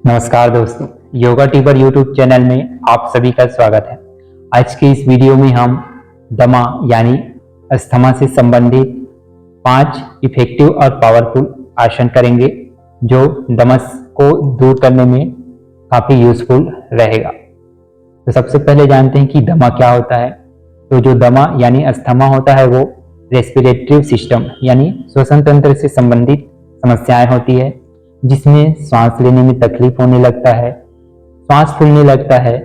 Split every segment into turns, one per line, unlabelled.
नमस्कार दोस्तों, yoga tipper YouTube channel में आप सभी का स्वागत है। आज के इस वीडियो में हम दमा यानी अस्थमा से संबंधित 5 इफेक्टिव और पावरफुल आसन करेंगे जो दमस को दूर करने में काफ़ी यूजफुल रहेगा। तो सबसे पहले जानते हैं कि दमा क्या होता है। तो जो दमा यानी अस्थमा होता है वो रेस्पिरेटरी सिस्टम यानी श्वसन तंत्र से संबंधित समस्याएं होती है, जिसमें सांस लेने में तकलीफ होने लगता है, सांस फूलने लगता है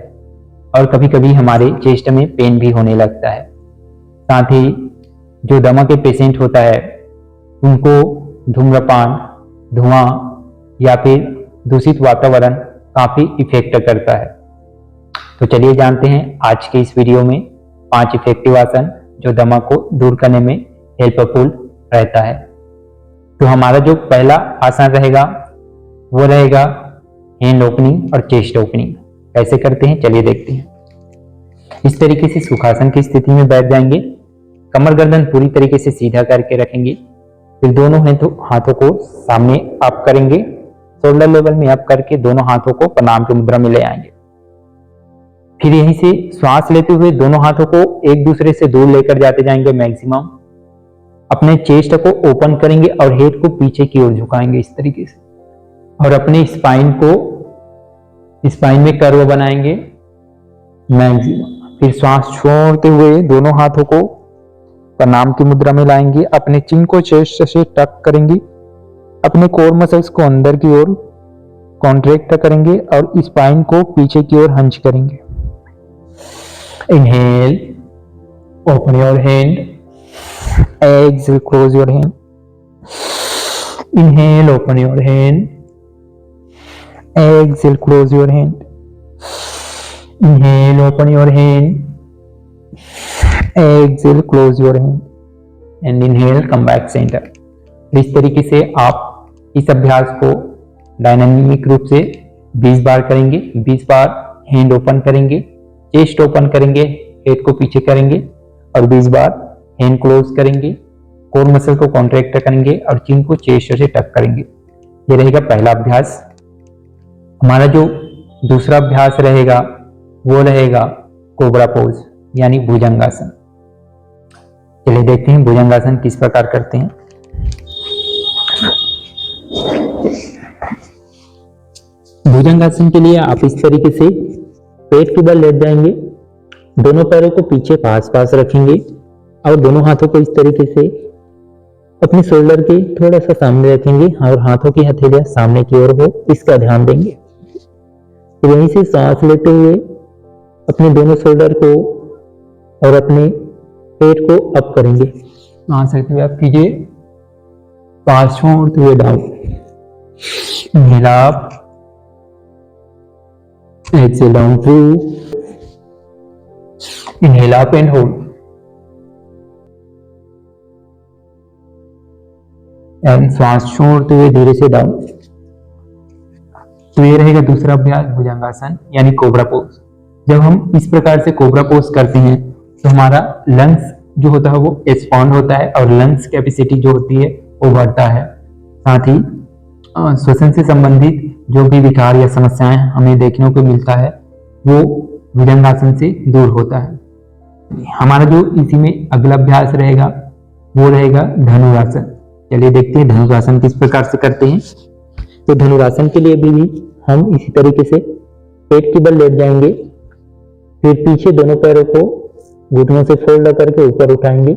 और कभी कभी हमारे चेस्ट में पेन भी होने लगता है। साथ ही जो दमा के पेशेंट होता है उनको धूम्रपान, धुआं या फिर दूषित वातावरण काफ़ी इफेक्ट करता है। तो चलिए जानते हैं आज के इस वीडियो में 5 इफेक्टिव आसन जो दमा को दूर करने में हेल्पफुल रहता है। तो हमारा जो पहला आसन रहेगा वो रहेगा हैंड ओपनिंग और चेस्ट ओपनिंग। कैसे करते हैं चलिए देखते हैं। इस तरीके से सुखासन की स्थिति में बैठ जाएंगे, कमर गर्दन पूरी तरीके से सीधा करके रखेंगे, फिर दोनों हाथों को सामने अप करेंगे, शोल्डर लेवल में अप करके दोनों हाथों को प्रणाम की मुद्रा में ले आएंगे। फिर यहीं से श्वास लेते हुए दोनों हाथों को एक दूसरे से दूर लेकर जाते जाएंगे। मैक्सिमम अपने चेस्ट को ओपन करेंगे और हेड को पीछे की ओर झुकाएंगे इस तरीके से, और अपने स्पाइन में कर्व बनाएंगे मैक्सिमम। फिर सांस छोड़ते हुए दोनों हाथों को प्रणाम की मुद्रा में लाएंगे, अपने चिन को चेस्ट से टक करेंगे, अपने कोर मसल्स को अंदर की ओर कॉन्ट्रैक्ट करेंगे और स्पाइन को पीछे की ओर हंच करेंगे। Inhale, open your hand, exhale, close your hand. Inhale, open your hand. Exhale, close your hand. Inhale, open your hand. Exhale, close your hand. And inhale, come back center. इस तरीके से आप इस अभ्यास को डायनामिक रूप से 20 बार करेंगे। 20 बार हैंड ओपन करेंगे, चेस्ट ओपन करेंगे, हेड को पीछे करेंगे और 20 बार हैंड क्लोज करेंगे, कोर मसल को कॉन्ट्रैक्ट करेंगे और चिन को चेस्ट से टक करेंगे। ये रहेगा पहला अभ्यास। हमारा जो दूसरा अभ्यास रहेगा वो रहेगा कोबरा पोज यानी भुजंगासन। चलिए देखते हैं भुजंगासन किस प्रकार करते हैं। भुजंगासन के लिए आप इस तरीके से पेट के बल लेट जाएंगे, दोनों पैरों को पीछे पास पास रखेंगे और दोनों हाथों को इस तरीके से अपने शोल्डर के थोड़ा सा सामने रखेंगे और हाथों की हथेलियां सामने की ओर हो, इसका ध्यान देंगे। तो वहीं से सांस लेते हुए अपने दोनों शोल्डर को और अपने पेट को अप करेंगे। सांस लेते हुए अप कीजिए, सांस छोड़ते हुए down. Inhale up, exhale down through, inhale up and hold and श्वास छोड़ते हुए धीरे से डाउन। तो ये रहेगा दूसरा अभ्यास भुजंगासन यानी कोबरा पोज। जब हम इस प्रकार से कोबरा पोज करते हैं तो हमारा लंग्स जो होता है वो एक्सपांड होता है और लंग्स कैपेसिटी जो होती है वो बढ़ता है। साथ ही श्वसन से संबंधित जो भी विकार या समस्याएं हमें देखने को मिलता है वो भुजंगासन से दूर होता है। हमारा जो इसी में अगला अभ्यास रहेगा वो रहेगा धनुरासन। चलिए देखते हैं धनुरासन किस प्रकार से करते हैं। तो धनुरासन के लिए भी हम इसी तरीके से पेट के बल लेट जाएंगे, फिर पीछे दोनों पैरों को घुटनों से फोल्ड करके ऊपर उठाएंगे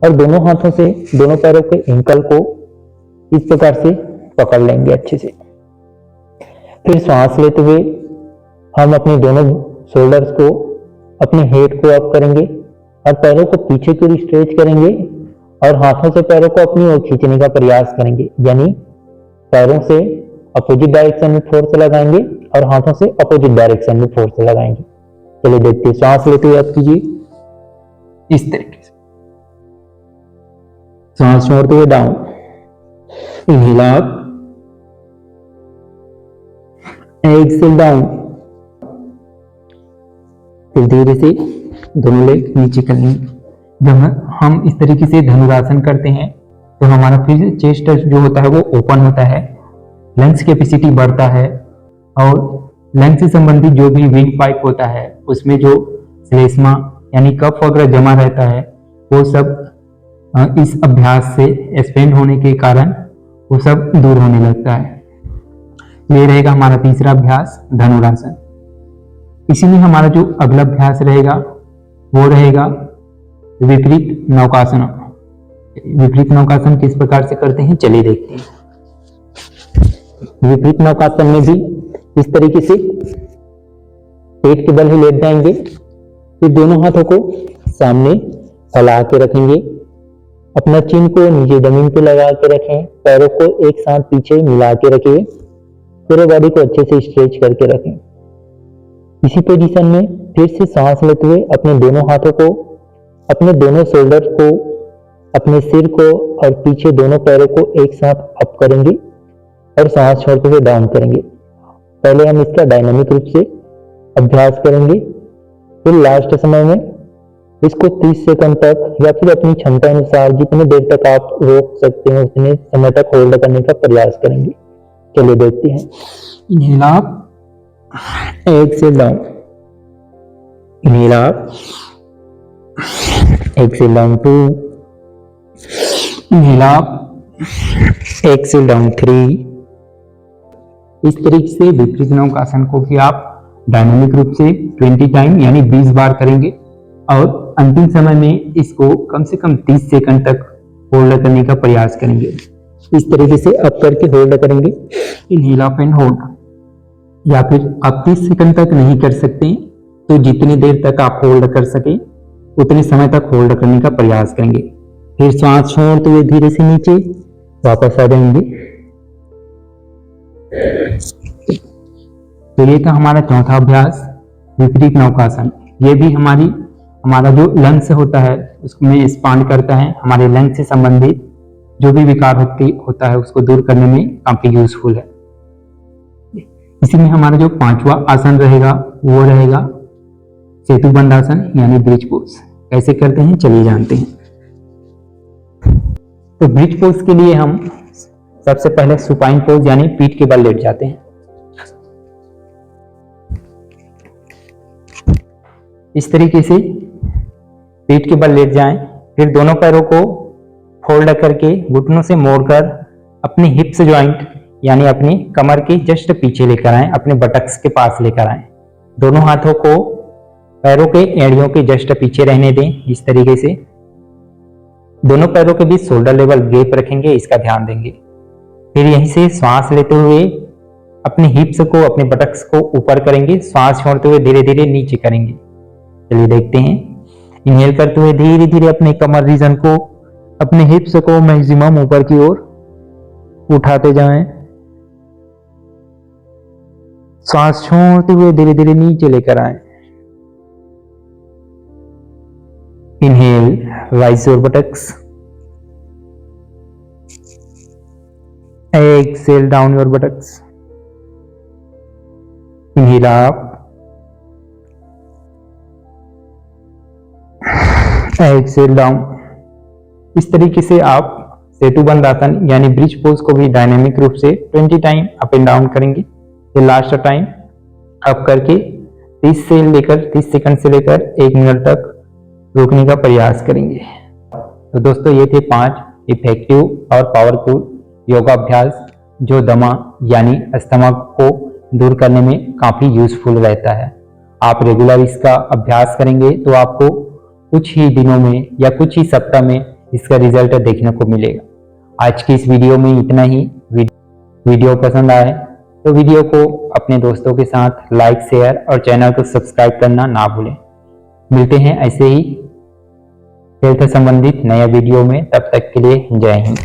और दोनों हाथों से दोनों पैरों के एंकल को इस प्रकार से पकड़ लेंगे अच्छे से। फिर सांस लेते हुए हम अपने दोनों शोल्डर्स को, अपने हेड को अप करेंगे और पैरों को पीछे की ओर स्ट्रेच करेंगे और हाथों से पैरों को अपनी ओर खींचने का प्रयास करेंगे, यानी पैरों से अपोजिट डायरेक्शन में फोर्स लगाएंगे और हाथों से अपोजिट डायरेक्शन में फोर्स लगाएंगे। चलिए देखते हैं। सांस लेते हुए आप कीजिए इस तरीके से, सांस छोड़ते हुए down. Inhale up, exhale down. फिर धीरे से दोनों लेग नीचे कर लेंगे। जब हम इस तरीके से धनुरासन करते हैं तो हमारा फिर चेस्ट जो होता है वो ओपन होता है, लंग्स कैपेसिटी बढ़ता है और लंग से संबंधित जो भी विंड पाइप होता है उसमें जो श्लेष्मा यानी कफ वगैरह जमा रहता है वो सब इस अभ्यास से एक्सपेंड होने के कारण वो सब दूर होने लगता है। ये रहेगा हमारा तीसरा अभ्यास धनुरासन। इसी में हमारा जो अगला अभ्यास रहेगा वो रहेगा विपरीत नौकासन। विपरीत नौकासन किस प्रकार से करते हैं चलिए देखते हैं। विपरीत नौकासन में भी इस तरीके से पेट के बल ही लेट जाएंगे, फिर दोनों हाथों को सामने फैला के रखेंगे, अपना चिन को नीचे जमीन पे लगा के रखें, पैरों को एक साथ पीछे मिला के रखें, पूरे बॉडी को अच्छे से स्ट्रेच करके रखें। इसी पोजीशन में फिर से सांस लेते हुए अपने दोनों हाथों को, अपने दोनों शोल्डर को, अपने सिर को और पीछे दोनों पैरों को एक साथ अप करेंगे और सांस छोड़ते हुए डाउन करेंगे। पहले हम इसका डायनामिक रूप से अभ्यास करेंगे, फिर लास्ट समय में इसको 30 सेकंड तक या फिर अपनी क्षमता अनुसार जितने देर तक आप रोक सकते हैं उतने समय तक होल्ड करने का प्रयास करेंगे। चलिए देखते हैं। Inhale up, exhale down, inhale up, exhale down 2, inhale up, exhale down 3। इस तरीके से विपरीत नौकासन को भी आप डायनामिक रूप से 20 टाइम यानी 20 बार करेंगे और अंतिम समय में इसको कम से कम 30 सेकंड तक होल्ड करने का प्रयास करेंगे। इस तरीके से अप करके होल्ड करेंगे, इनहेल अप एंड होल्ड। या फिर आप 30 सेकंड तक नहीं कर सकते तो जितनी देर तक आप होल्ड कर सके उतने समय तक होल्ड करने का प्रयास करेंगे। फिर सांस छोड़ते हुए धीरे से नीचे वापस आ जाएंगे। तो ये था हमारा चौथा अभ्यास विपरीत नौकासन। ये भी हमारा जो लंग्स होता है उसमें एक्सपांड करता है, हमारे लंग्स से संबंधित जो भी विकार होता है उसको दूर करने में काफी यूजफुल है। इसी में हमारा जो पांचवा आसन रहेगा वो रहेगा सेतुबंध आसन यानी ब्रिज पोज। कैसे करते हैं चलिए जानते हैं। तो ब्रिज पोज के लिए हम सबसे पहले सुपाइन पोज यानी पीठ के बल लेट जाते हैं। इस तरीके से पीठ के बल लेट जाएं, फिर दोनों पैरों को फोल्ड करके घुटनों से मोड़कर अपने हिप्स जॉइंट यानी अपनी कमर के जस्ट पीछे लेकर आएं, अपने बटक्स के पास लेकर आएं। दोनों हाथों को पैरों के एड़ियों के जस्ट पीछे रहने दें। इस तरीके से दोनों पैरों के बीच शोल्डर लेवल गैप रखेंगे, इसका ध्यान देंगे। फिर यहीं से श्वास लेते हुए अपने हिप्स को, अपने बटक्स को ऊपर करेंगे, श्वास छोड़ते हुए धीरे धीरे नीचे करेंगे। चलिए देखते हैं। इनहेल करते हुए धीरे धीरे अपने कमर रीजन को, अपने हिप्स को मैक्सिमम ऊपर की ओर उठाते जाएं। सांस छोड़ते हुए धीरे धीरे नीचे लेकर आएं। Inhale, rise your buttocks, exhale down your buttocks, inhale up, exhale down। इस तरीके से आप सेतुबंध आसन यानी ब्रिज पोज को भी डायनामिक रूप से 20 टाइम अप एंड डाउन करेंगे। फिर लास्ट टाइम अप करके 30 सेकंड से लेकर 1 मिनट तक रोकने का प्रयास करेंगे। तो दोस्तों ये थे 5 इफेक्टिव और पावरफुल योगाभ्यास जो दमा यानी अस्थमा को दूर करने में काफी यूजफुल रहता है। आप रेगुलर इसका अभ्यास करेंगे तो आपको कुछ ही दिनों में या कुछ ही सप्ताह में इसका रिजल्ट देखने को मिलेगा। आज की इस वीडियो में इतना ही। वीडियो पसंद आए तो वीडियो को अपने दोस्तों के साथ लाइक, शेयर और चैनल को सब्सक्राइब करना ना भूलें। मिलते हैं ऐसे ही हेल्थ संबंधित नया वीडियो में, तब तक के लिए जय हिंद।